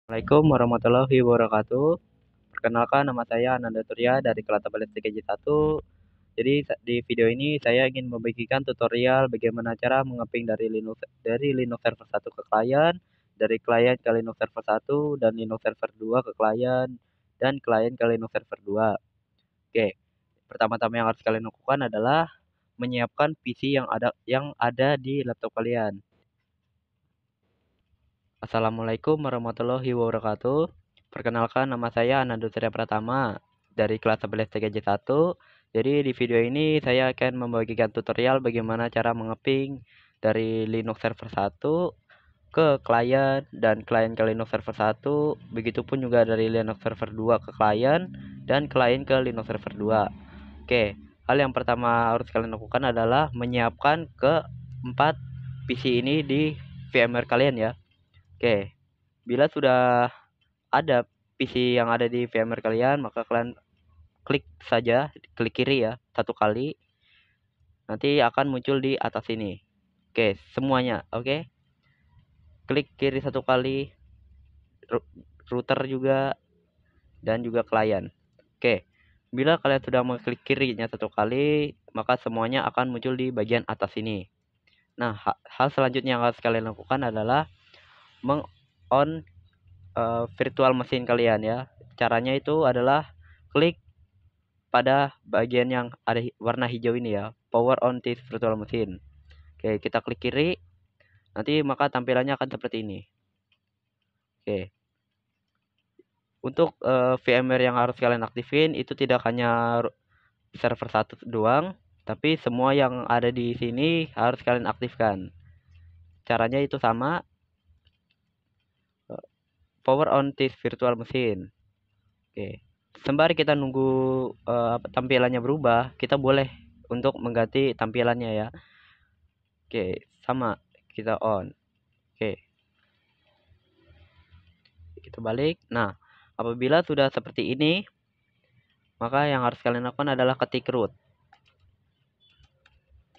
Assalamualaikum warahmatullahi wabarakatuh. Perkenalkan, nama saya Ananda Surya dari kelas Tablet TKJ 1. Jadi di video ini saya ingin membagikan tutorial bagaimana cara mengeping dari Linux Server 1 ke klien, dari klien ke Linux Server 1 dan Linux Server 2 ke klien, dan klien ke Linux Server 2. Oke, pertama-tama yang harus kalian lakukan adalah menyiapkan PC yang ada di laptop kalian. Assalamualaikum warahmatullahi wabarakatuh. Perkenalkan, nama saya Ananda Surya Pratama dari kelas 11 TKJ 1. Jadi di video ini saya akan membagikan tutorial bagaimana cara mengeping dari Linux Server 1 ke klien dan klien ke Linux Server 1. Begitupun juga dari Linux Server 2 ke klien dan klien ke Linux Server 2. Oke, hal yang pertama harus kalian lakukan adalah menyiapkan keempat PC ini di VMware kalian ya. Oke, bila sudah ada PC yang ada di VMware kalian, maka kalian klik kiri ya, satu kali. Nanti akan muncul di atas ini. Oke, semuanya. Oke. Klik kiri satu kali, router juga, dan juga klien. Oke. Bila kalian sudah mengklik kirinya satu kali, maka semuanya akan muncul di bagian atas ini. Nah, hal selanjutnya yang harus kalian lakukan adalah meng-on virtual machine kalian ya. Caranya itu adalah klik pada bagian yang ada warna hijau ini ya, power on this virtual machine. Oke, kita klik kiri, nanti maka tampilannya akan seperti ini. Oke, untuk VMware yang harus kalian aktifin itu tidak hanya server 1 doang, tapi semua yang ada di sini harus kalian aktifkan. Caranya itu sama, power on this virtual machine. Oke, sembari kita nunggu tampilannya berubah, kita boleh untuk mengganti tampilannya ya. Oke, sama, kita on. Oke, kita balik. Nah, apabila sudah seperti ini, maka yang harus kalian lakukan adalah ketik root.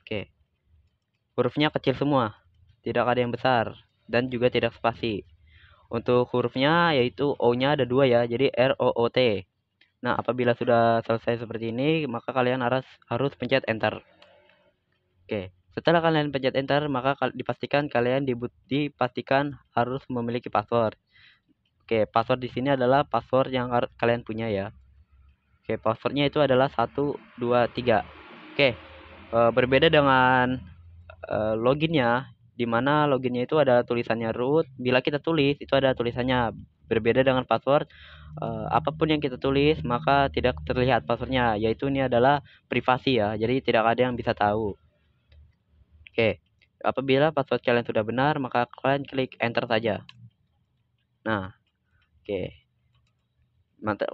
Oke, hurufnya kecil semua, tidak ada yang besar, dan juga tidak spasi. Untuk hurufnya yaitu O-nya ada dua ya, jadi R-O-O-T. Nah, apabila sudah selesai seperti ini, maka kalian harus pencet enter. Oke, setelah kalian pencet enter, maka dipastikan harus memiliki password. Oke, password di sini adalah password yang kalian punya ya. Oke, passwordnya itu adalah 1, 2, 3. Oke, berbeda dengan loginnya, di mana loginnya itu ada tulisannya root. Bila kita tulis, itu ada tulisannya. Berbeda dengan password, apapun yang kita tulis, maka tidak terlihat passwordnya, yaitu ini adalah privasi ya, jadi tidak ada yang bisa tahu. Oke, apabila password kalian sudah benar, maka kalian klik enter saja. Nah, oke.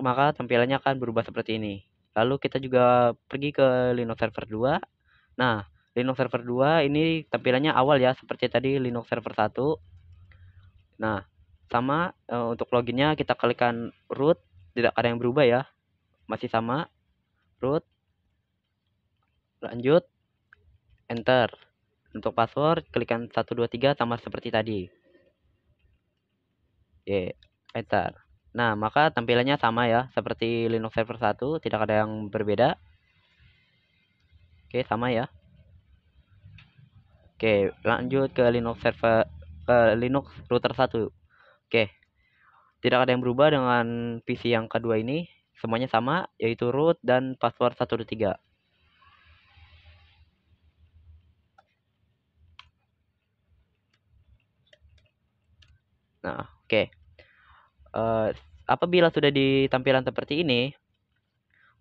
Maka tampilannya akan berubah seperti ini. Lalu kita juga pergi ke Linux Server 2. Nah, Linux Server 2 ini tampilannya awal ya, seperti tadi Linux Server 1. Nah, sama untuk loginnya kita klikkan root, tidak ada yang berubah ya. Masih sama, root, lanjut, enter. Untuk password, klikkan 1, 2, 3 sama seperti tadi. Oke, enter. Nah, maka tampilannya sama ya, seperti Linux Server 1, tidak ada yang berbeda. Oke, sama ya. Oke, lanjut ke Linux router 1. Oke, tidak ada yang berubah dengan PC yang kedua ini. Semuanya sama, yaitu root dan password 1, 2, 3. Nah, oke. Apabila sudah di tampilan seperti ini,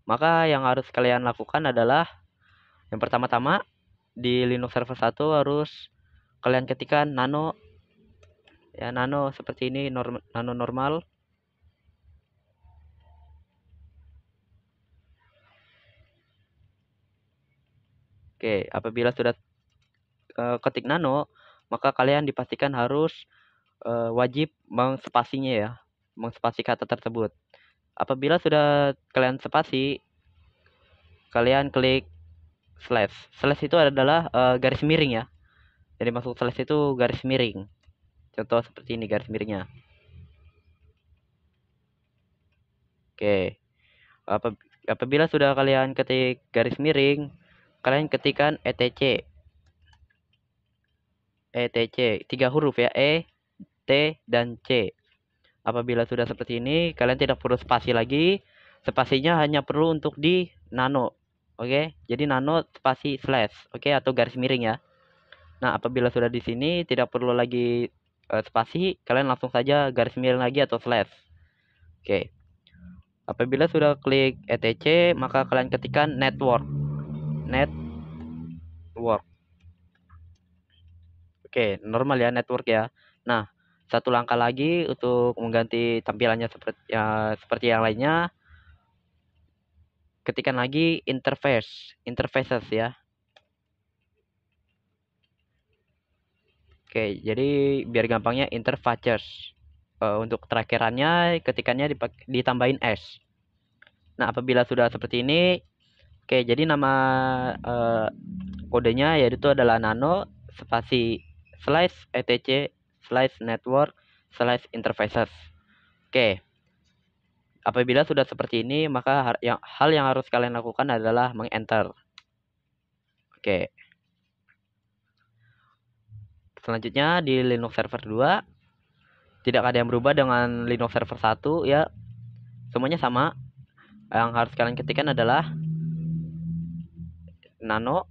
maka yang harus kalian lakukan adalah yang pertama-tama di Linux Server 1 harus kalian ketikkan nano ya, nano seperti ini, nano normal. Oke, apabila sudah ketik nano, maka kalian dipastikan harus wajib mengspasinya ya, mengspasi kata tersebut. Apabila sudah kalian spasi, kalian klik slash. Slash itu adalah garis miring ya. Jadi masuk slash itu garis miring. Contoh seperti ini garis miringnya. Oke. Apabila sudah kalian ketik garis miring, kalian ketikkan etc. etc 3 huruf ya, E, T, dan C. Apabila sudah seperti ini, kalian tidak perlu spasi lagi. Spasinya hanya perlu untuk di nano. Oke, jadi nano spasi slash, oke, atau garis miring ya. Nah, apabila sudah di sini tidak perlu lagi spasi, kalian langsung saja garis miring lagi atau slash. Oke. Apabila sudah klik etc, maka kalian ketikkan network. Network. Oke, normal ya network ya. Nah, satu langkah lagi untuk mengganti tampilannya seperti yang lainnya, ketikkan lagi interfaces ya. Oke, jadi biar gampangnya interfaces. Untuk terakhirannya ketikannya ditambahin S. Nah, apabila sudah seperti ini, oke, jadi nama kodenya yaitu adalah nano spasi slash etc slash network slash interfaces. Oke, apabila sudah seperti ini, maka hal yang harus kalian lakukan adalah meng-enter. Oke. Selanjutnya di Linux Server 2 tidak ada yang berubah dengan Linux Server 1 ya. Semuanya sama. Yang harus kalian ketikkan adalah nano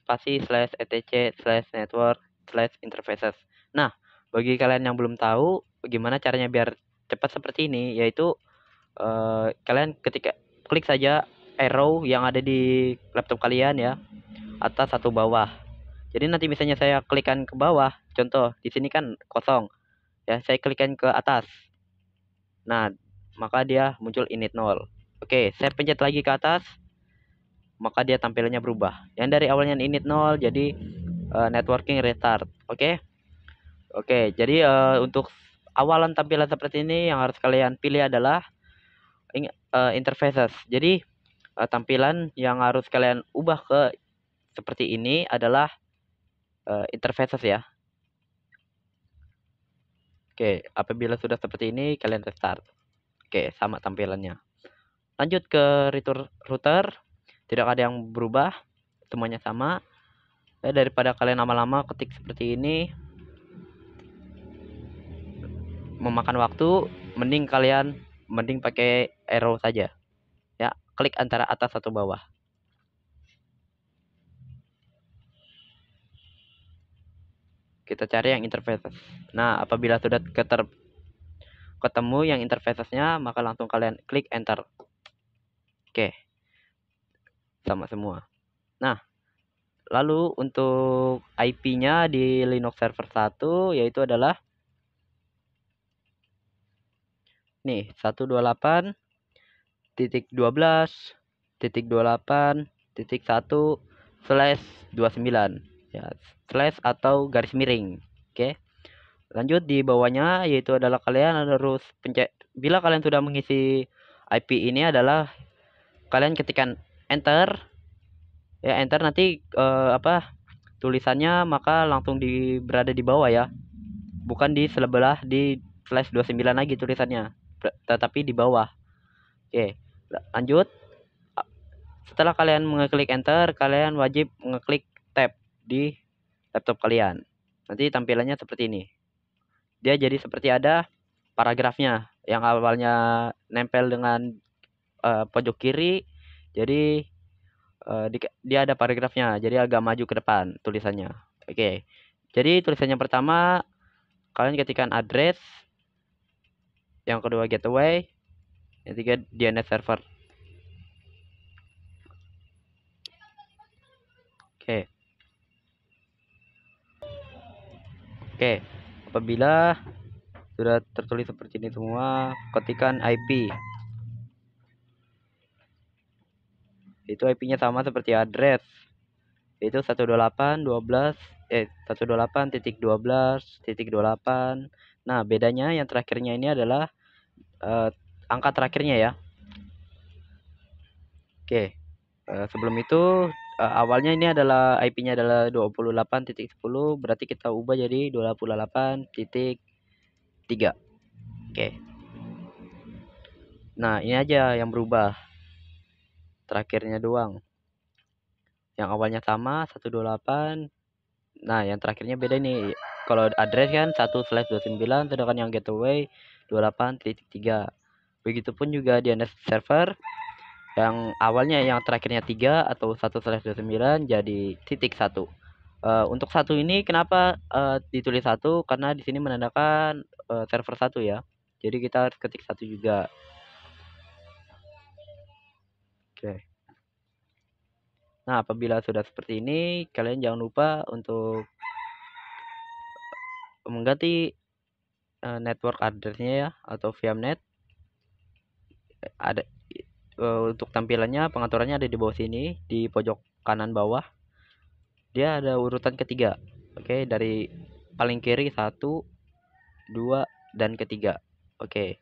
spasi slash etc slash network slash interfaces. Nah, bagi kalian yang belum tahu bagaimana caranya biar cepat seperti ini, yaitu kalian klik saja arrow yang ada di laptop kalian ya, atas atau bawah. Jadi nanti misalnya saya klikkan ke bawah, contoh di sini kan kosong ya, saya klikkan ke atas. Nah, maka dia muncul init 0. Oke, saya pencet lagi ke atas, maka dia tampilannya berubah. Yang dari awalnya init 0 jadi networking restart. Oke. Oke, jadi untuk awalan tampilan seperti ini yang harus kalian pilih adalah interfaces. Jadi tampilan yang harus kalian ubah ke seperti ini adalah interfaces ya. Oke, apabila sudah seperti ini kalian restart. Oke, sama tampilannya. Lanjut ke router, tidak ada yang berubah, semuanya sama. Daripada kalian lama-lama ketik seperti ini memakan waktu, mending pakai arrow saja. Ya, klik antara atas atau bawah. Kita cari yang interfaces. Nah, apabila sudah ketemu yang interfacesnya, maka langsung kalian klik enter. Oke, sama semua. Nah, lalu untuk IP-nya di Linux Server 1 yaitu adalah nih 128.12.28.1/29 ya, slash atau garis miring. Oke. Lanjut di bawahnya yaitu adalah kalian harus pencet, bila kalian sudah mengisi IP ini adalah kalian ketikkan enter ya, enter nanti tulisannya maka langsung berada di bawah ya, bukan di sebelah di slash 29 lagi tulisannya, tetapi di bawah. Oke, lanjut. Setelah kalian mengeklik enter, kalian wajib mengeklik tab di laptop kalian. Nanti tampilannya seperti ini. Dia jadi seperti ada paragrafnya yang awalnya nempel dengan pojok kiri, jadi dia ada paragrafnya, jadi agak maju ke depan tulisannya. Oke, jadi tulisannya pertama kalian ketikkan address, yang kedua gateway, yang ketiga DNS server. Oke, apabila sudah tertulis seperti ini semua, ketikkan IP. Itu IP-nya sama seperti address, yaitu 128.12.12.28. Nah, bedanya yang terakhirnya ini adalah angka terakhirnya ya. Oke, sebelum itu awalnya ini adalah IP-nya adalah 28.10, berarti kita ubah jadi 28.3. Oke. Nah, ini aja yang berubah. Terakhirnya doang. Yang awalnya sama 128. Nah, yang terakhirnya beda nih. Kalau address kan 1/29, sedangkan yang gateway 28.3. Begitupun juga DNS server yang awalnya yang terakhirnya 3 atau 1/29 jadi titik 1. Untuk satu ini kenapa ditulis 1? Karena di sini menandakan server 1 ya. Jadi kita harus ketik 1 juga. Oke. Nah, apabila sudah seperti ini, kalian jangan lupa untuk mengganti network address-nya ya, atau VMnet. Ada untuk tampilannya, pengaturannya ada di bawah sini, di pojok kanan bawah. Dia ada urutan ketiga. Oke, dari paling kiri 1, 2, dan ketiga. Oke.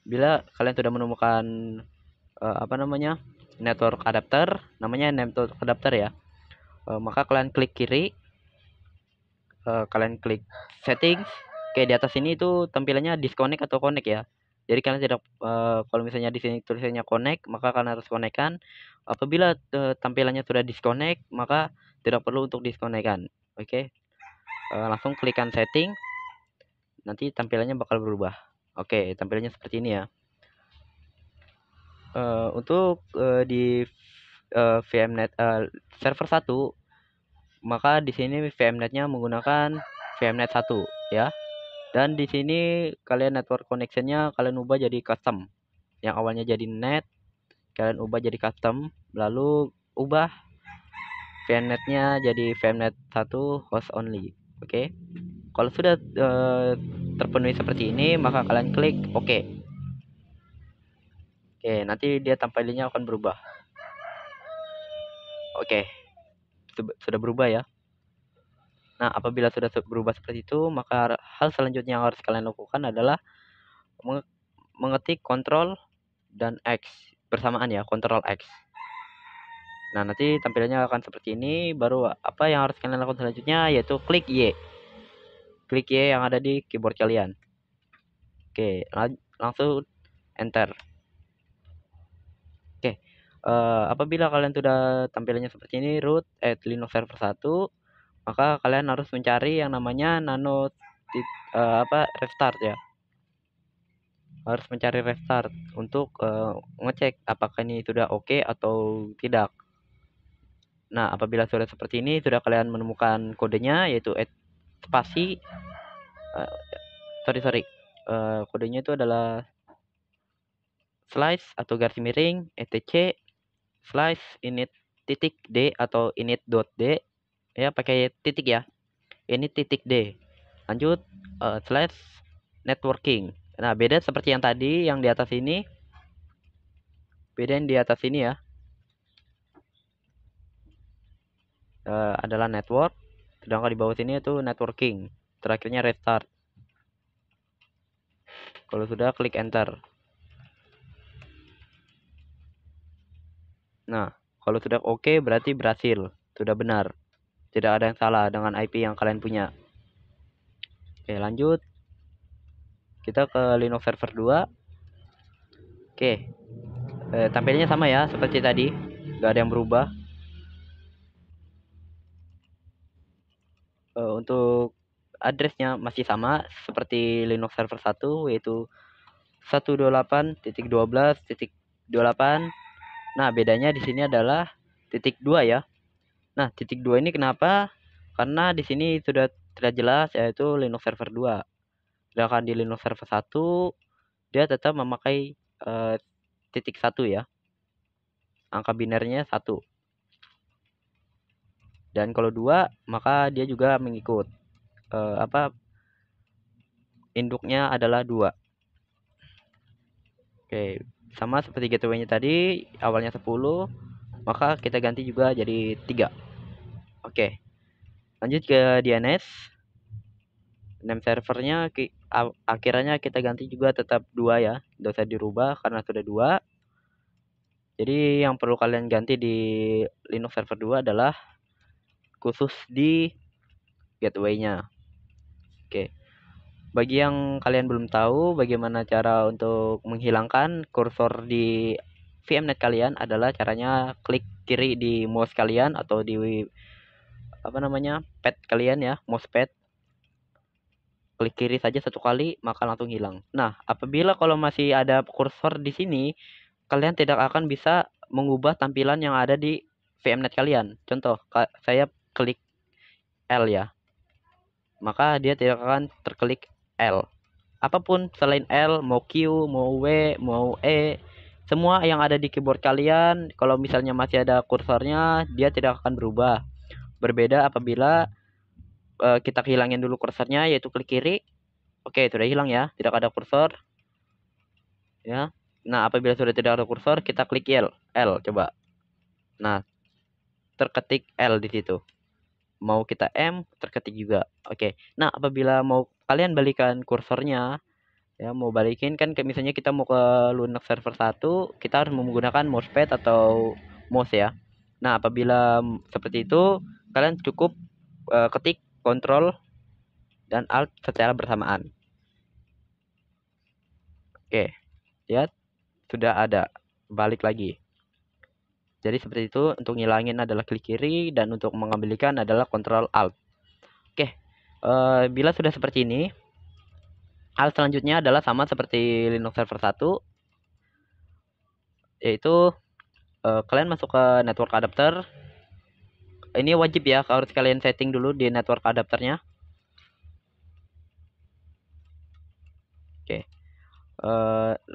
Bila kalian sudah menemukan network adapter, namanya network adapter ya, maka kalian klik kiri, kalian klik settings. Oke, di atas ini itu tampilannya disconnect atau connect ya. Jadi kalian tidak kalau misalnya di sini tulisannya connect, maka kalian harus connect-kan. Apabila tampilannya sudah disconnect, maka tidak perlu untuk disconnect-kan. Oke. Langsung klikkan setting. Nanti tampilannya bakal berubah. Oke, tampilannya seperti ini ya. Untuk di VMnet server 1, maka di sini VMnet-nya menggunakan VMnet 1 ya. Dan di sini kalian network connection-nya kalian ubah jadi custom. Yang awalnya jadi net, kalian ubah jadi custom, lalu ubah VMnet-nya jadi VMnet 1 host only. Oke. Kalau sudah terpenuhi seperti ini, maka kalian klik OK. Oke, nanti dia tampilannya akan berubah. Oke, sudah berubah ya. Nah, apabila sudah berubah seperti itu, maka hal selanjutnya yang harus kalian lakukan adalah mengetik Ctrl dan X bersamaan ya, Ctrl X. Nah, nanti tampilannya akan seperti ini. Baru apa yang harus kalian lakukan selanjutnya yaitu klik Y. Klik Y yang ada di keyboard kalian. Oke, langsung enter. Oke. Apabila kalian sudah tampilannya seperti ini, root @linux server 1, maka kalian harus mencari yang namanya nano restart ya. Harus mencari restart untuk ngecek apakah ini sudah oke atau tidak. Nah, apabila sudah seperti ini, sudah kalian menemukan kodenya yaitu spasi kodenya itu adalah slice atau garis miring etc slice init titik d atau init.d ya, pakai titik ya, ini titik d, lanjut slash networking. Nah, beda seperti yang tadi yang di atas ini, beda yang di atas ini ya, adalah network, sedangkan di bawah sini itu networking, terakhirnya restart. Kalau sudah, klik enter. Nah, kalau sudah oke, berarti berhasil, sudah benar, tidak ada yang salah dengan IP yang kalian punya. Oke, lanjut kita ke Linux server 2. Oke, tampilannya sama ya seperti tadi, nggak ada yang berubah. Untuk addressnya masih sama seperti Linux server 1, yaitu 128.12.28. Nah, bedanya di sini adalah titik 2 ya. Nah, titik 2 ini kenapa? Karena di sini sudah terlihat jelas yaitu Linux server 2. Sedangkan di Linux server 1 dia tetap memakai titik 1 ya. Angka binernya 1. Dan kalau 2 maka dia juga mengikut induknya adalah 2. Oke, sama seperti gateway-nya tadi, awalnya 10, maka kita ganti juga jadi 3. Oke, lanjut ke DNS. Name servernya akhirnya kita ganti juga tetap 2 ya, tidak usah dirubah karena sudah 2. Jadi yang perlu kalian ganti di Linux server 2 adalah khusus di gateway-nya. Oke, Bagi yang kalian belum tahu bagaimana cara untuk menghilangkan kursor di VMnet kalian, adalah caranya klik kiri di mouse kalian atau di pad kalian ya, mousepad. Klik kiri saja satu kali maka langsung hilang. Nah, apabila kalau masih ada kursor di sini, kalian tidak akan bisa mengubah tampilan yang ada di VMnet kalian. Contoh, saya klik L ya, maka dia tidak akan terklik L. Apapun selain L, mau Q, mau W, mau E, semua yang ada di keyboard kalian, kalau misalnya masih ada kursornya, dia tidak akan berubah. Berbeda apabila kita hilangin dulu kursornya, yaitu klik kiri. Oke, sudah hilang ya, tidak ada kursor. Ya. Nah, apabila sudah tidak ada kursor, kita klik L coba. Nah, terketik L di situ. Mau kita M, terketik juga. Oke. Nah, apabila mau kalian balikan kursornya, ya mau balikin kan misalnya kita mau ke Linux server 1, kita harus menggunakan mousepad atau mouse ya. Nah, apabila seperti itu, kalian cukup ketik Ctrl dan Alt secara bersamaan. Oke, lihat sudah ada. Balik lagi. Jadi seperti itu, untuk ngilangin adalah klik kiri dan untuk mengembalikan adalah Ctrl Alt. Oke, bila sudah seperti ini, hal selanjutnya adalah sama seperti Linux server 1, yaitu kalian masuk ke network adapter. Ini wajib ya, harus kalian setting dulu di network adapternya. Oke,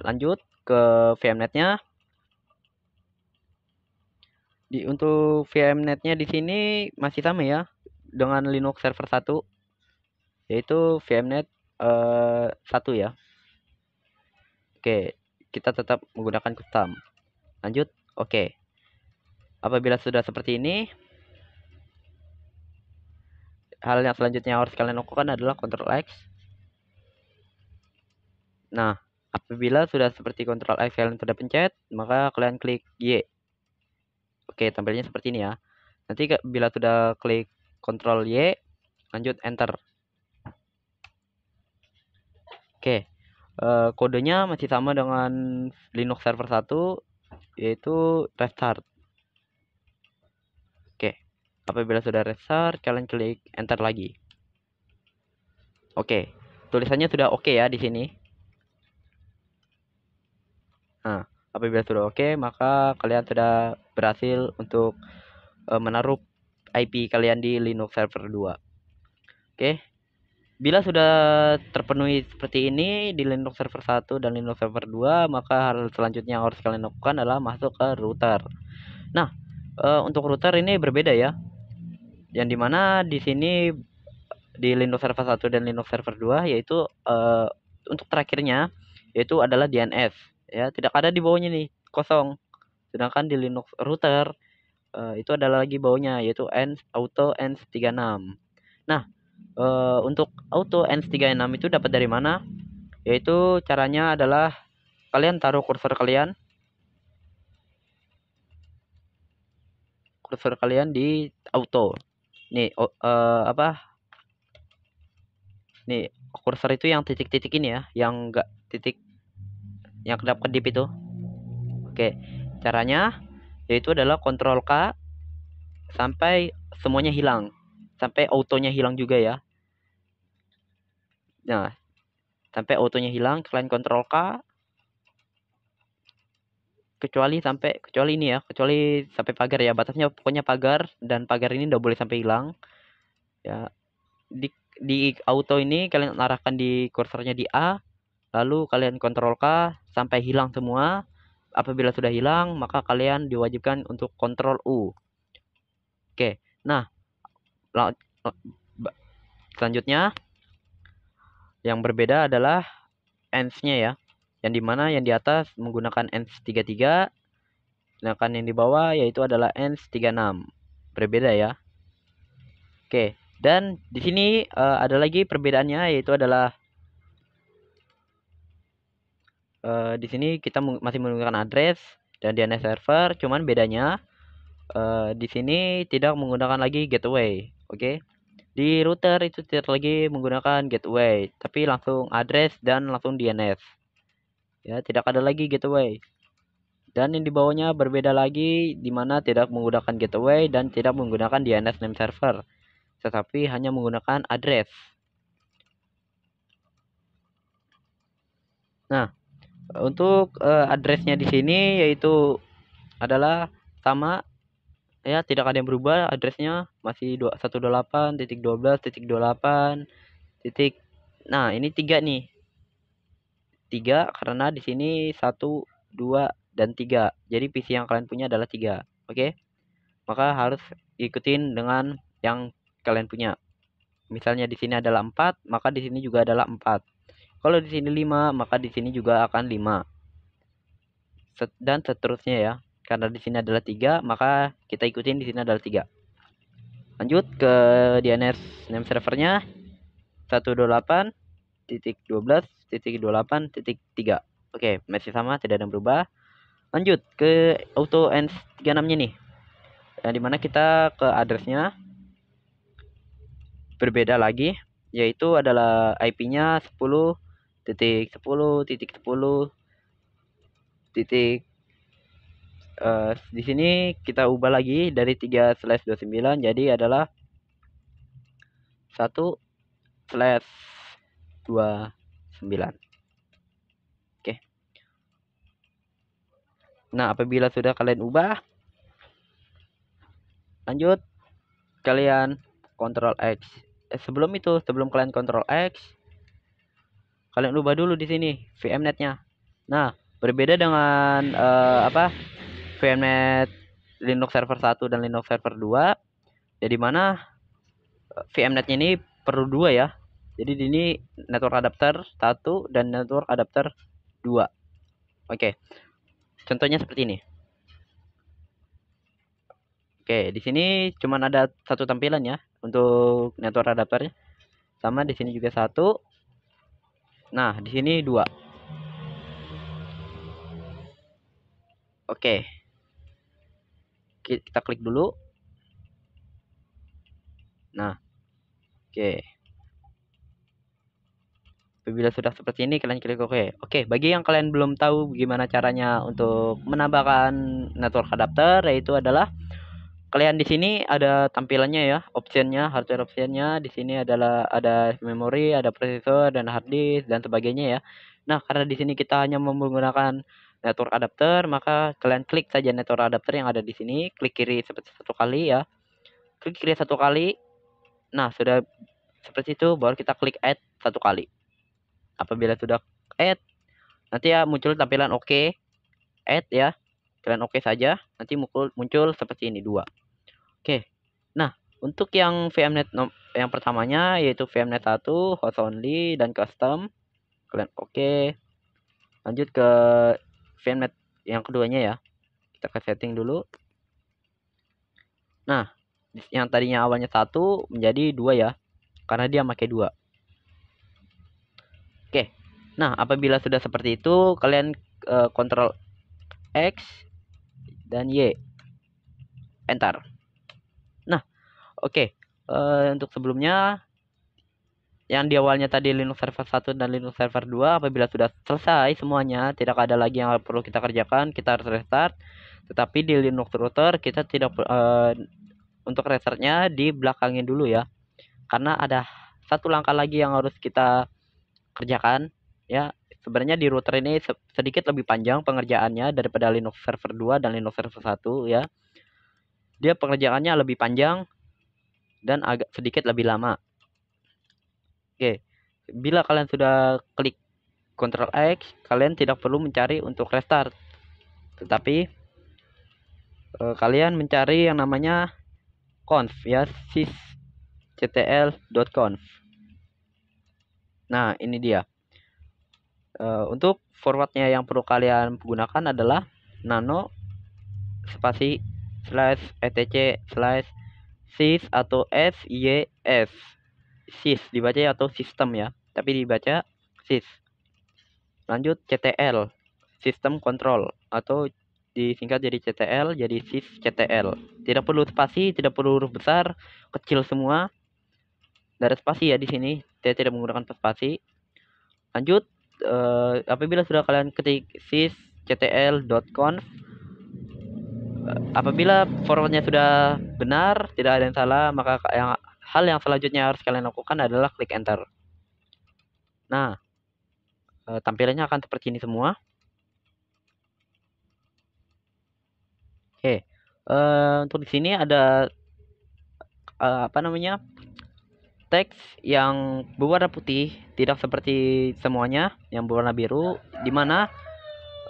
lanjut ke VMnet-nya. Untuk VMnet-nya di sini masih sama ya dengan Linux server 1, yaitu VMnet 1 ya. Oke, kita tetap menggunakan custom. Lanjut, oke. Apabila sudah seperti ini, hal yang selanjutnya harus kalian lakukan adalah Ctrl X. Nah, apabila sudah seperti Ctrl X kalian sudah pencet, maka kalian klik Y. Oke, tampilnya seperti ini ya. Nanti bila sudah klik Ctrl Y, lanjut Enter. Oke, kodenya masih sama dengan Linux server 1, yaitu restart. Oke, apabila sudah restart, kalian klik Enter lagi. Oke, tulisannya sudah oke ya di sini. Nah, apabila sudah oke, maka kalian sudah berhasil untuk menaruh IP kalian di Linux server 2. Oke. Bila sudah terpenuhi seperti ini di Linux server 1 dan Linux server 2, maka hal selanjutnya yang harus kalian lakukan adalah masuk ke router. Nah, untuk router ini berbeda ya. Yang dimana di sini di Linux server 1 dan Linux server 2 yaitu untuk terakhirnya yaitu adalah DNS ya, tidak ada di bawahnya nih, kosong. Sedangkan di Linux router itu adalah lagi bawahnya, yaitu auto ENS36. Nah, untuk auto ENS36 itu dapat dari mana? Yaitu caranya adalah kalian taruh kursor kalian di auto. Nih, nih kursor itu yang titik-titik ini ya, yang enggak titik, yang kedap-kedip itu. Oke, caranya yaitu adalah Ctrl K sampai semuanya hilang, sampai autonya hilang juga ya. Nah, sampai autonya hilang, kalian Ctrl K, kecuali ini ya, kecuali sampai pagar ya, batasnya pokoknya pagar, dan pagar ini udah boleh sampai hilang ya. Di auto ini kalian arahkan di kursornya di A, lalu kalian Ctrl K sampai hilang semua. Apabila sudah hilang, maka kalian diwajibkan untuk Ctrl U. Oke, nah selanjutnya yang berbeda adalah ENS-nya ya, yang dimana yang di atas menggunakan ENS33, sedangkan yang di bawah yaitu adalah ENS36. Berbeda ya. Oke, dan di sini ada lagi perbedaannya, yaitu adalah di sini kita masih menggunakan address dan DNS server, cuman bedanya di sini tidak menggunakan lagi gateway. Oke, Di router itu tidak lagi menggunakan gateway, tapi langsung address dan langsung DNS. Ya, tidak ada lagi gateway. Dan yang di bawahnya berbeda lagi, di mana tidak menggunakan gateway dan tidak menggunakan DNS name server, tetapi hanya menggunakan address. Nah, untuk addressnya di sini yaitu adalah sama ya, tidak ada yang berubah, addressnya masih 128.12.28 titik. Nah, ini 3 nih. 3 karena di sini 1, 2 dan 3. Jadi PC yang kalian punya adalah 3. Oke. Maka harus ikutin dengan yang kalian punya. Misalnya di sini adalah 4, maka di sini juga adalah 4. Kalau di sini 5, maka di sini juga akan 5. Dan seterusnya ya. Karena di sini adalah 3, maka kita ikutin di sini adalah 3. Lanjut ke DNS name servernya 128.12.28.3. Oke, masih sama, tidak ada yang berubah. Lanjut ke auto N36 nya nih. Yang dimana kita ke addressnya berbeda lagi, yaitu adalah IP-nya 10.10.10. Di sini kita ubah lagi dari 3/29 jadi adalah 1/29. Oke. Nah, apabila sudah kalian ubah, lanjut kalian Ctrl X. Sebelum kalian Ctrl X, kalian ubah dulu di sini VMnet-nya. Nah, berbeda dengan VMnet Linux server 1 dan Linux server 2, jadi mana VMnet-nya ini perlu 2 ya. Jadi ini network adapter 1 dan network adapter 2. Oke. Contohnya seperti ini. Oke, di sini cuma ada satu tampilan ya untuk network adapternya. Sama di sini juga 1. Nah, di sini 2. Oke. Kita klik dulu. Nah. Oke. Apabila sudah seperti ini, kalian klik OK. Oke, bagi yang kalian belum tahu gimana caranya untuk menambahkan network adapter, yaitu adalah kalian di sini ada tampilannya ya, optionnya, hardware optionnya. Di sini adalah ada memori, ada prosesor dan hard disk dan sebagainya ya. Nah, karena di sini kita hanya menggunakan network adapter, maka kalian klik saja network adapter yang ada di sini, klik kiri seperti satu kali ya. Klik kiri satu kali. Nah, sudah seperti itu, baru kita klik add satu kali. Apabila sudah add, nanti ya muncul tampilan OK, add ya. Kalian OK saja, nanti muncul seperti ini 2. Oke. Nah, untuk yang VMnet yang pertamanya yaitu VMnet 1, host only dan custom, kalian OK. Lanjut ke VMnet yang keduanya ya. Kita ke setting dulu. Nah, yang tadinya awalnya 1 menjadi 2 ya. Karena dia pakai 2. Oke. Nah, apabila sudah seperti itu, kalian Ctrl X dan Y. Enter. Nah, oke. Untuk sebelumnya yang di awalnya tadi Linux server 1 dan Linux server 2, apabila sudah selesai semuanya, tidak ada lagi yang perlu kita kerjakan, kita harus restart. Tetapi di Linux router kita tidak untuk restartnya di belakangin dulu ya. Karena ada satu langkah lagi yang harus kita kerjakan ya. Sebenarnya di router ini sedikit lebih panjang pengerjaannya daripada Linux server 2 dan Linux server 1 ya. Dia pengerjaannya lebih panjang dan agak sedikit lebih lama. Oke, bila kalian sudah klik Ctrl X, kalian tidak perlu mencari untuk restart, tetapi kalian mencari yang namanya conf ya, sysctl.conf. Nah, ini dia. Untuk forwardnya yang perlu kalian gunakan adalah nano spasi /etc/sys atau sys. Sys dibaca atau sistem ya, tapi dibaca sys. Lanjut CTL, sistem control atau disingkat jadi CTL, jadi sys CTL. Tidak perlu spasi, tidak perlu huruf besar, kecil semua. Tidak ada spasi ya di sini. Saya tidak menggunakan spasi. Lanjut, apabila sudah kalian ketik sysctl.conf, apabila formatnya sudah benar, tidak ada yang salah, maka hal yang selanjutnya harus kalian lakukan adalah klik enter. Nah, tampilannya akan seperti ini semua. Oke, untuk di sini ada apa namanya, teks yang berwarna putih, tidak seperti semuanya yang berwarna biru, dimana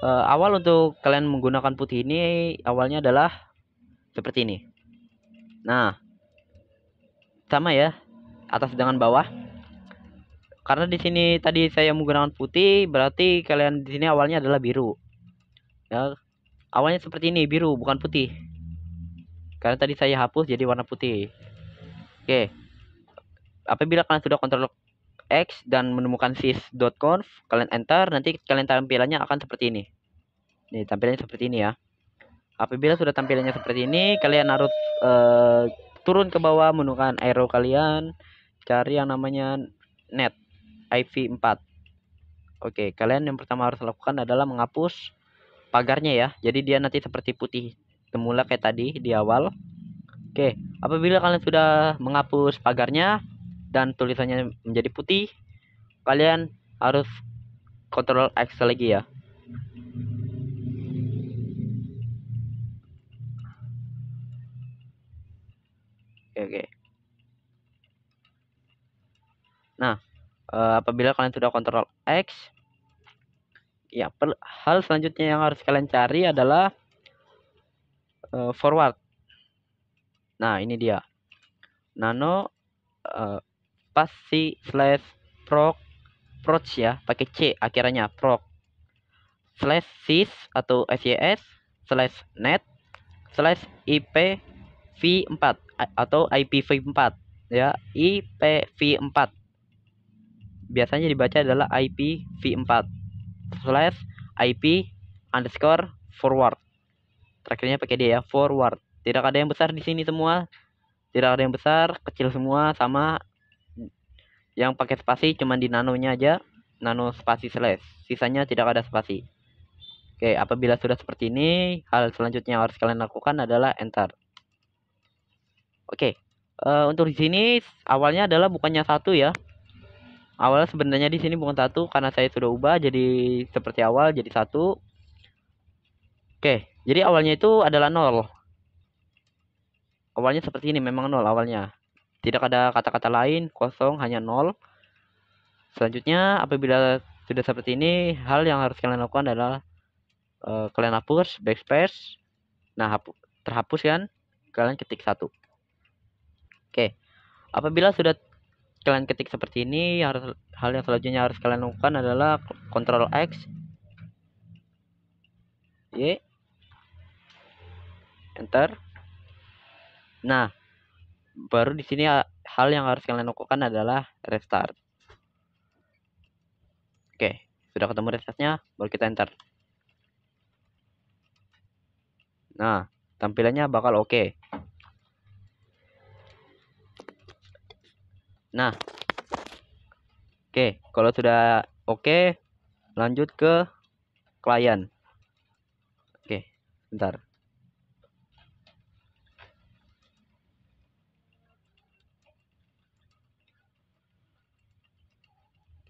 awal untuk kalian menggunakan putih ini awalnya adalah seperti ini. Nah, sama ya, atas dengan bawah. Karena di sini tadi saya menggunakan putih, berarti kalian di sini awalnya adalah biru. Ya, awalnya seperti ini, biru bukan putih. Karena tadi saya hapus jadi warna putih. Oke. Apabila kalian sudah kontrol X dan menemukan sys.conf, kalian enter, nanti kalian tampilannya akan seperti ini. Nih, tampilannya seperti ini ya. Apabila sudah tampilannya seperti ini, kalian harus turun ke bawah menggunakan arrow kalian, cari yang namanya net IV4. Oke, kalian yang pertama harus lakukan adalah menghapus pagarnya ya. Jadi dia nanti seperti putih semula kayak tadi di awal. Oke, apabila kalian sudah menghapus pagarnya dan tulisannya menjadi putih, kalian harus Ctrl X lagi ya. Oke. Nah, apabila kalian sudah Ctrl X, ya hal selanjutnya yang harus kalian cari adalah forward. Nah, ini dia. Nano spasi slash proc ya, pakai C akhirnya, proc slash sys atau sys slash net slash IPv4 atau IPv4 ya, IPv4 biasanya dibaca adalah IPv4 slash IP underscore forward, terakhirnya pakai dia ya, forward. Tidak ada yang besar di sini semua, tidak ada yang besar, kecil semua sama. Yang pakai spasi cuma di nanonya aja, nano spasi slash, sisanya tidak ada spasi. Oke, apabila sudah seperti ini, hal selanjutnya yang harus kalian lakukan adalah enter. Oke, untuk di sini awalnya adalah bukannya satu ya. Awalnya sebenarnya di sini bukan satu, karena saya sudah ubah jadi seperti awal jadi satu. Oke, jadi awalnya itu adalah 0. Awalnya seperti ini, memang 0 awalnya. Tidak ada kata-kata lain, kosong, hanya 0. Selanjutnya, apabila sudah seperti ini, hal yang harus kalian lakukan adalah kalian hapus backspace. Nah, terhapus kan, kalian ketik 1. Oke, apabila sudah kalian ketik seperti ini, hal yang selanjutnya harus kalian lakukan adalah Ctrl X, Y, enter. Nah, baru di sini hal yang harus kalian lakukan adalah restart. Oke, sudah ketemu restartnya, baru kita enter. Nah, tampilannya bakal oke. Nah, oke, kalau sudah oke, lanjut ke klien. Oke, bentar.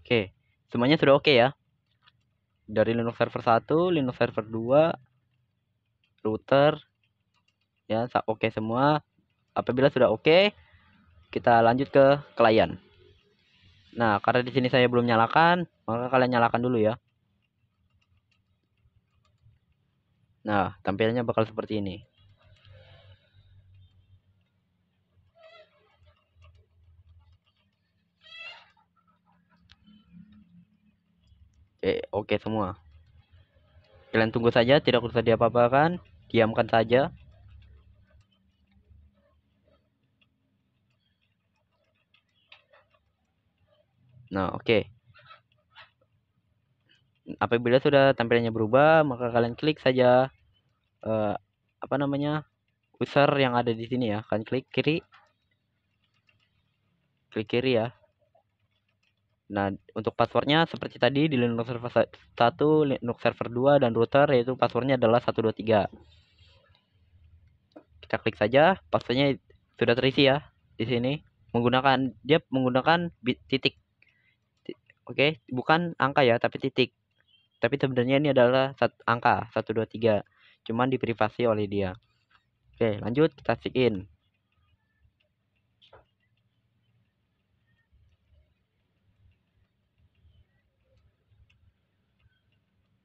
Oke, semuanya sudah oke ya. Dari Linux server 1, Linux server 2, router, ya oke semua. Apabila sudah oke, kita lanjut ke klien. Nah, karena di sini saya belum nyalakan, maka kalian nyalakan dulu ya. Nah, tampilannya bakal seperti ini. Oke semua. Kalian tunggu saja, tidak usah diapa-apakan, diamkan saja. Nah, oke. Apabila sudah tampilannya berubah, maka kalian klik saja apa namanya, user yang ada di sini ya. Kalian klik kiri. klik kiri ya. Nah, untuk passwordnya seperti tadi di Linux server 1, Linux server 2 dan router, yaitu passwordnya adalah 123. Kita klik saja, passwordnya sudah terisi ya di sini. Dia menggunakan titik. Oke, bukan angka ya, tapi titik. Tapi sebenarnya ini adalah angka 123. Cuman diprivasi oleh dia. Oke, lanjut kita sign in.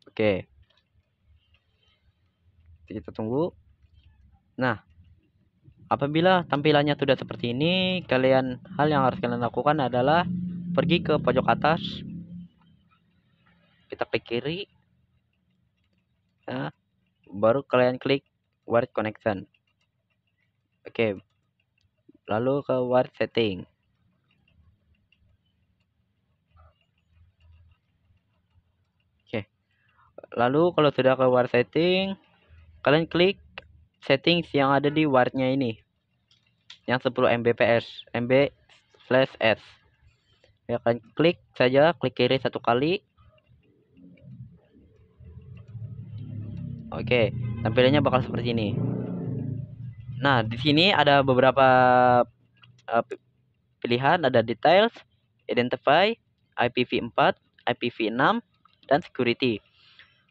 Oke. Kita tunggu. Nah, apabila tampilannya sudah seperti ini, hal yang harus kalian lakukan adalah pergi ke pojok atas. Kita klik kiri. Nah, baru kalian klik wired connection. Oke. Lalu ke wired setting. Oke. Lalu kalau sudah ke wired setting, kalian klik settings yang ada di wirednya ini. Yang 10 Mbps, MB/S. Ya, kalian klik saja, klik kiri satu kali. Oke, tampilannya bakal seperti ini. Nah, di sini ada beberapa pilihan, ada details, identify, IPv4, IPv6, dan security.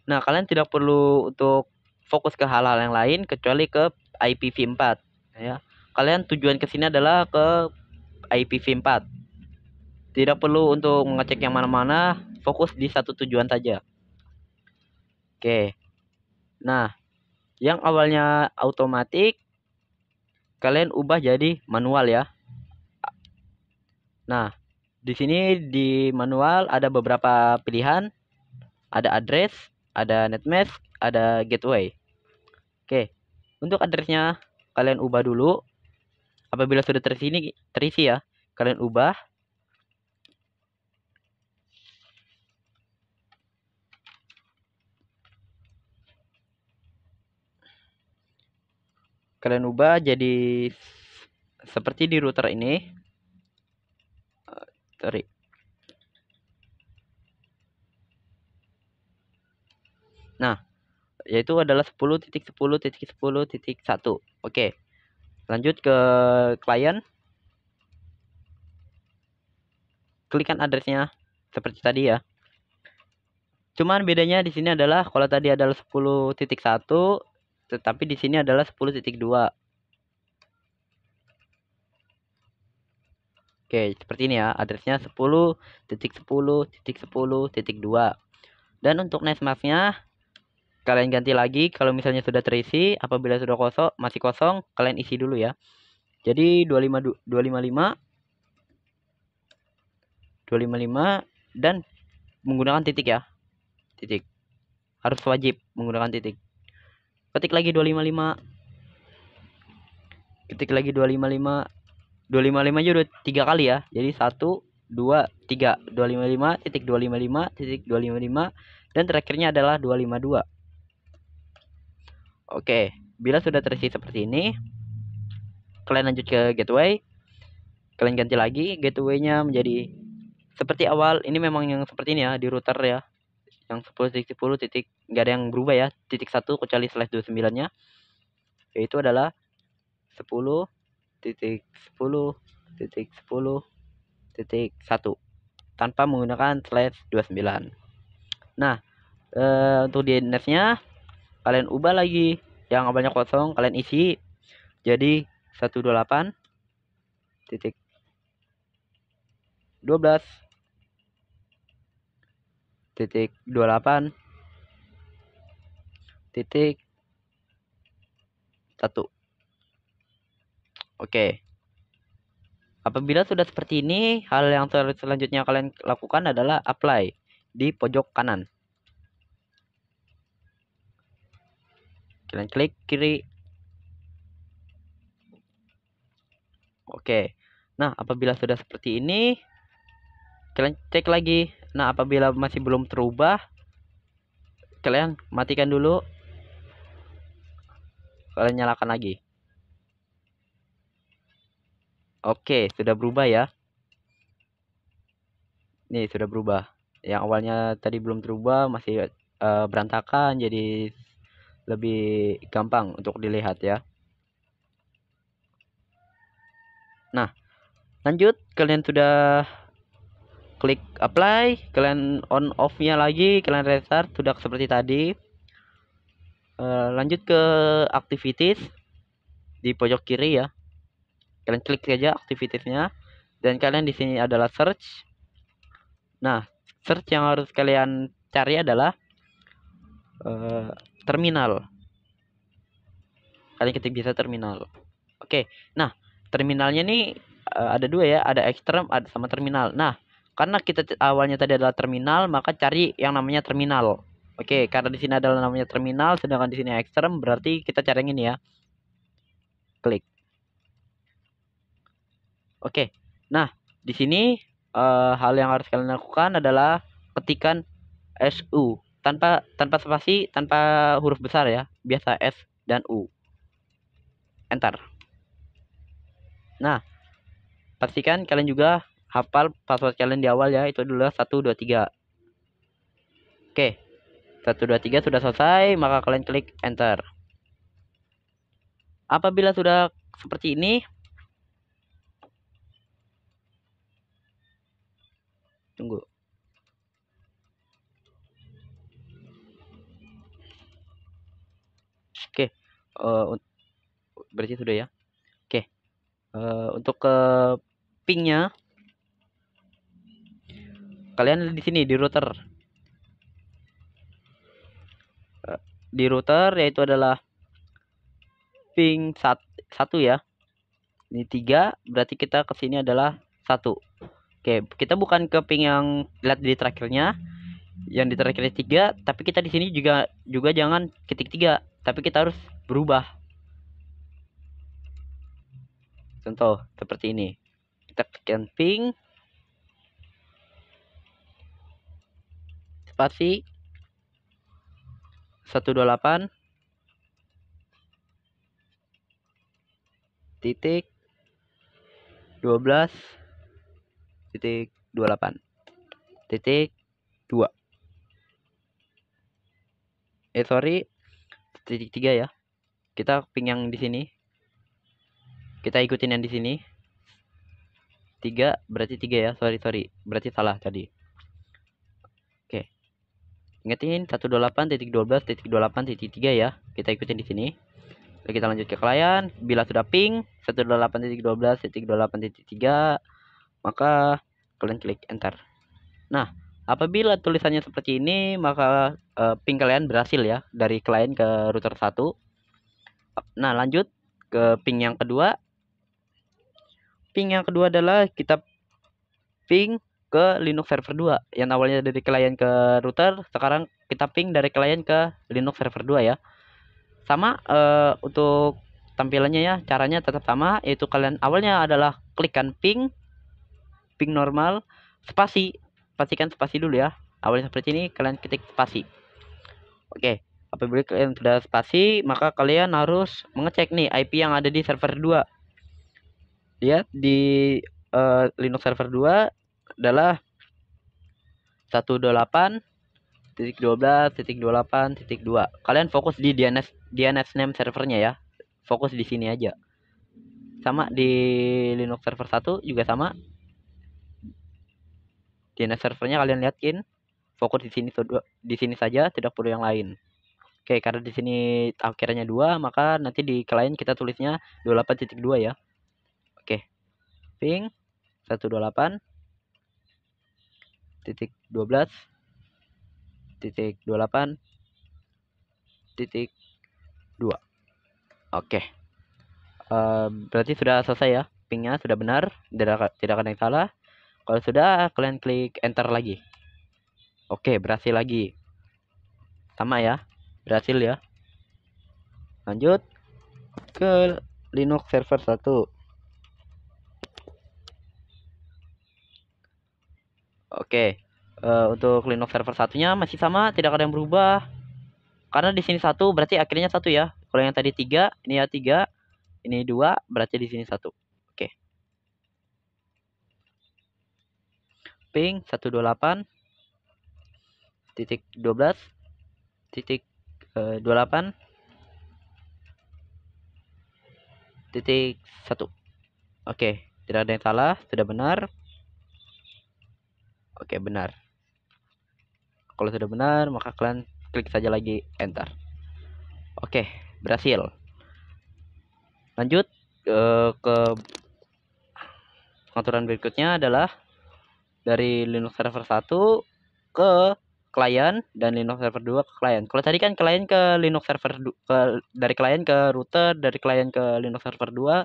Nah, kalian tidak perlu untuk fokus ke hal-hal yang lain kecuali ke IPv4 ya. Kalian tujuan ke sini adalah ke IPv4. Tidak perlu untuk mengecek yang mana-mana, fokus di satu tujuan saja. Oke. Nah, yang awalnya otomatis kalian ubah jadi manual ya. Nah, di sini di manual ada beberapa pilihan. Ada address, ada netmask, ada gateway. Oke. Untuk addressnya kalian ubah dulu. Apabila sudah terisi ya, kalian ubah. Kalian ubah jadi seperti di router ini. Sorry. Nah, yaitu adalah 10.10.10.1. Oke. Lanjut ke klien. Klikkan addressnya seperti tadi ya. Cuman bedanya di sini adalah kalau tadi adalah 10.1, tetapi di sini adalah 10.2. Oke, seperti ini ya, addressnya 10.10.10.2. Dan untuk netmasknya kalian ganti lagi kalau misalnya sudah terisi. Apabila sudah masih kosong, kalian isi dulu ya. Jadi 255 dan menggunakan titik ya. Titik. Harus wajib menggunakan titik. Ketik lagi 255. Ketik lagi 255. 255 aja udah 3 kali ya. Jadi 1 2 3 255.255.255 dan terakhirnya adalah 252. Oke, bila sudah terisi seperti ini, kalian lanjut ke gateway. Kalian ganti lagi gateway-nya menjadi seperti awal. Ini memang yang seperti ini ya di router ya. Yang 10.10 titik enggak ada yang berubah ya. Titik 1 kecuali /29-nya. Yaitu adalah 10.10.10.1 tanpa menggunakan /29. Nah, untuk DNS-nya kalian ubah lagi, yang awalnya kosong kalian isi jadi 112.12.28.1. Oke. Apabila sudah seperti ini, hal yang selanjutnya kalian lakukan adalah apply di pojok kanan. Kalian klik kiri. Oke. Nah, apabila sudah seperti ini, kalian cek lagi. Nah, apabila masih belum terubah, kalian matikan dulu. Kalian nyalakan lagi. Oke, sudah berubah ya. Nih sudah berubah. Yang awalnya tadi belum berubah, masih berantakan, jadi lebih gampang untuk dilihat ya. Nah, lanjut, kalian sudah klik apply, kalian on off-nya lagi, kalian restart, sudah seperti tadi. Lanjut ke activities di pojok kiri ya. Kalian klik saja activitiesnya, dan kalian di sini adalah search. Nah, search yang harus kalian cari adalah terminal. Kalian ketik bisa terminal. Oke, nah terminalnya nih ada dua ya, ada ekstrem, ada sama terminal. Nah, karena kita awalnya tadi adalah terminal, maka cari yang namanya terminal. Oke, karena di sini adalah namanya terminal, sedangkan di sini ekstrem, berarti kita cari yang ini ya. Klik. Oke, nah di sini hal yang harus kalian lakukan adalah ketikan SU tanpa spasi, tanpa huruf besar ya, biasa S dan U. Enter. Nah, pastikan kalian juga hafal password kalian di awal ya, itu adalah 123. Oke, 123 sudah selesai, maka kalian klik enter. Apabila sudah seperti ini, tunggu. Oke, berarti sudah ya. Oke, untuk ke pingnya, kalian di sini di router. Di router yaitu adalah ping 1 ya. Ini 3, berarti kita ke sini adalah 1. Oke, kita bukan ke ping yang lihat di terakhirnya. Yang di terakhirnya 3, tapi kita di sini juga jangan ketik 3, tapi kita harus berubah. Contoh seperti ini. Kita klikkan ping spasi 128 titik 12 titik 28 titik 2. Sorry, titik 3 ya. Kita ping yang di sini. Kita ikutin yang di sini. 3 berarti 3 ya. Sorry. Berarti salah tadi. Oke. Ingetin 128.12.28.3 ya. Kita ikutin di sini. Lalu kita lanjut ke klien. Bila sudah ping 128.12.28.3, maka kalian klik enter. Nah, apabila tulisannya seperti ini, maka ping kalian berhasil ya dari klien ke router 1. Nah, lanjut ke ping yang kedua. Ping yang kedua adalah kita ping ke Linux server 2. Yang awalnya dari klien ke router, sekarang kita ping dari klien ke Linux server 2 ya. Sama untuk tampilannya ya, caranya tetap sama, yaitu kalian awalnya adalah klikkan ping normal, spasi. Pastikan spasi dulu ya. Awalnya seperti ini, kalian ketik spasi. Oke, apabila kalian sudah spasi, maka kalian harus mengecek nih IP yang ada di server 2. Lihat di Linux server 2 adalah 128.12.28.2. Kalian fokus di DNS name servernya ya. Fokus di sini aja. Sama di Linux server 1 juga sama. DNS servernya kalian lihatin. Fokus di sini saja, tidak perlu yang lain. Oke, karena di sini akhirnya 2, maka nanti di klien kita tulisnya 28.2 ya. Oke. Ping 128.12.28.2. Oke. Berarti sudah selesai ya. Pingnya sudah benar, tidak ada yang salah. Kalau sudah, kalian klik enter lagi. Oke, berhasil lagi. Sama ya, berhasil ya. Lanjut ke Linux server 1. Oke, untuk Linux server satunya masih sama, tidak ada yang berubah. Karena di sini 1 berarti akhirnya 1 ya. Kalau yang tadi 3, ini ya 3, ini 2, berarti di sini 1. Oke. ping 128.28.1. Oke, tidak ada yang salah, sudah benar. Oke, benar. Kalau sudah benar, maka kalian klik saja lagi enter. Oke, berhasil. Lanjut ke pengaturan berikutnya adalah dari Linux server 1 ke klien dan Linux server 2 ke klien. Kalau tadi kan klien ke Linux server dari klien ke router, dari klien ke Linux server 2,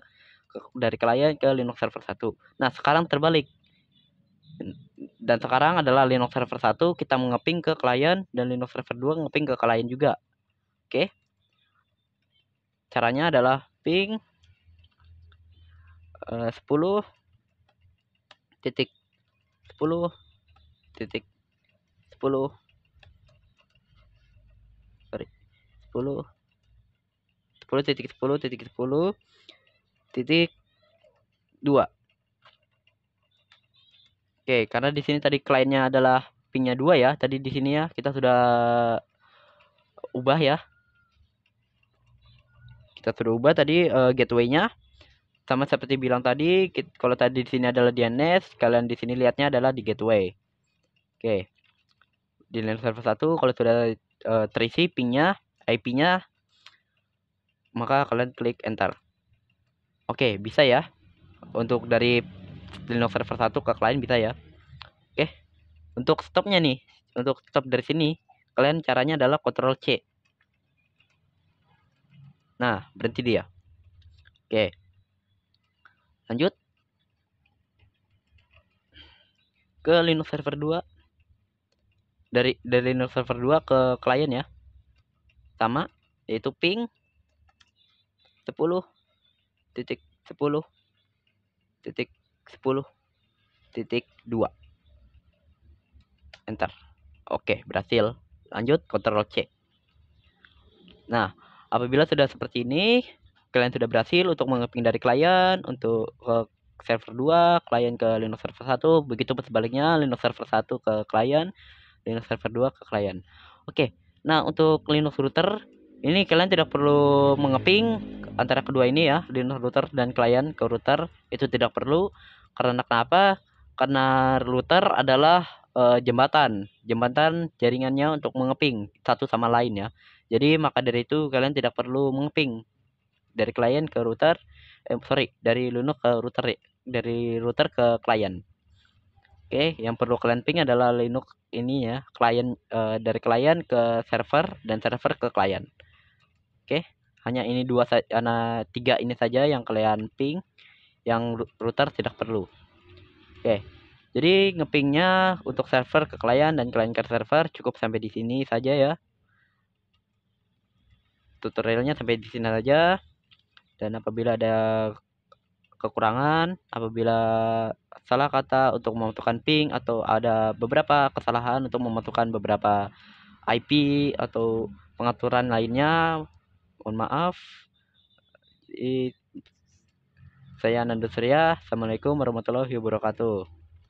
dari klien ke Linux server 1. Nah, sekarang terbalik. Dan sekarang adalah Linux server 1 kita mengeping ke klien dan Linux server 2 ngeping ke klien juga. Oke. Caranya adalah ping 10.10.10 10.10.10.2. Oke, karena di sini tadi kliennya adalah pingnya 2 ya. Tadi di sini ya kita sudah ubah ya. Kita sudah ubah tadi gateway-nya. Sama seperti bilang tadi, kalau tadi di sini adalah DNS, kalian di sini lihatnya adalah di gateway. Oke. Di Linux server 1 kalau sudah terisi pingnya, IP-nya, maka kalian klik enter. Oke, bisa ya. Untuk dari Linux server 1 ke klien bisa ya. Oke. Untuk stopnya nih, untuk stop dari sini, kalian caranya adalah Ctrl C. Nah, berhenti dia. Oke. Lanjut ke Linux server 2. Dari Linux server 2 ke klien ya. Sama, yaitu ping 10.10.10.2. Enter. Oke, berhasil. Lanjut Ctrl C. Nah, apabila sudah seperti ini, kalian sudah berhasil untuk mengeping dari klien untuk ke server 2, klien ke Linux server 1, begitu sebaliknya Linux server 1 ke klien, Linux server 2 ke klien. Oke. Nah, untuk Linux router ini kalian tidak perlu mengeping antara kedua ini ya, Linux router dan klien ke router, itu tidak perlu. Karena kenapa? Karena router adalah jembatan jaringannya untuk mengeping satu sama lain ya. Jadi maka dari itu kalian tidak perlu mengeping dari klien ke router, dari Linux ke router, dari router ke klien. Oke, yang perlu kalian ping adalah Linux ini ya, klien dari klien ke server dan server ke klien. Oke, hanya ini tiga ini saja yang kalian ping, yang router tidak perlu. Oke. Jadi ngepingnya untuk server ke klien dan klien ke server cukup sampai di sini saja ya. Tutorialnya sampai di sini saja. Dan apabila ada kekurangan, apabila salah kata untuk memasukkan ping atau ada beberapa kesalahan untuk memasukkan beberapa IP atau pengaturan lainnya, mohon maaf. Saya Nando Surya. Assalamualaikum warahmatullahi wabarakatuh.